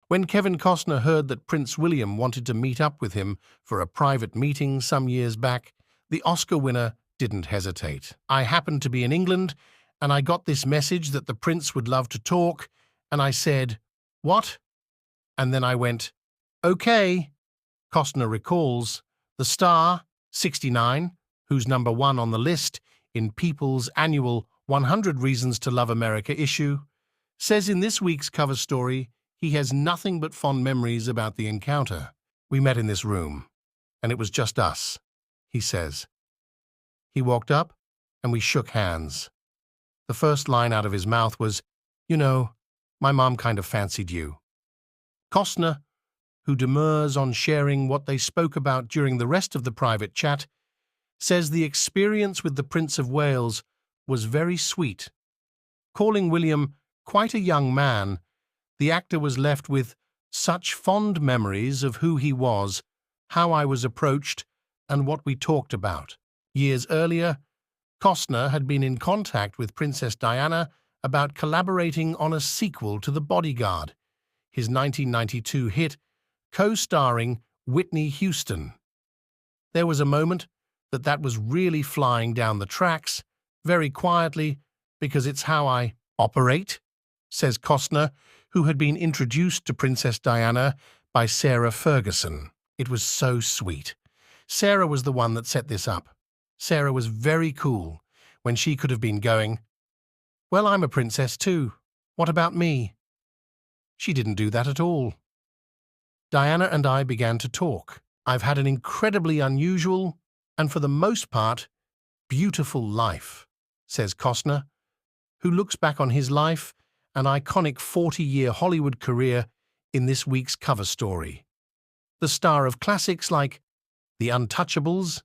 When Kevin Costner heard that Prince William wanted to meet up with him for a private meeting some years back, the Oscar winner didn't hesitate. "I happened to be in England, and I got this message that the prince would love to talk, and I said, 'What?' And then I went, 'Okay.'" Costner recalls. The star, 69, who's #1 on the list in People's annual 100 Reasons to Love America issue, says in this week's cover story he has nothing but fond memories about the encounter. "We met in this room, and it was just us," he says. "He walked up, and we shook hands. The first line out of his mouth was, 'You know, my mom kind of fancied you.'" Costner, who demurs on sharing what they spoke about during the rest of the private chat, says the experience with the Prince of Wales was very sweet. Calling William quite a young man, the actor was left with such fond memories of who he was, how I was approached, and what we talked about. Years earlier, Costner had been in contact with Princess Diana about collaborating on a sequel to The Bodyguard, his 1992 hit, co-starring Whitney Houston. There was a moment that was really flying down the tracks, very quietly, because it's how I operate, says Costner, who had been introduced to Princess Diana by Sarah Ferguson. "It was so sweet. Sarah was the one that set this up. Sarah was very cool when she could have been going, 'Well, I'm a princess too. What about me?' She didn't do that at all. Diana and I began to talk. I've had an incredibly unusual, and for the most part, beautiful life," says Costner, who looks back on his life, an iconic 40-year Hollywood career, in this week's cover story. The star of classics like The Untouchables,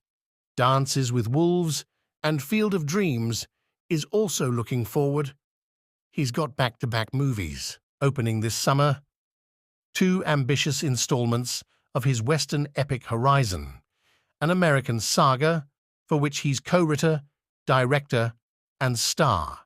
Dances with Wolves, and Field of Dreams is also looking forward. He's got back-to-back movies opening this summer, 2 ambitious installments of his Western epic Horizon, an American saga for which he's co-writer, director, and star.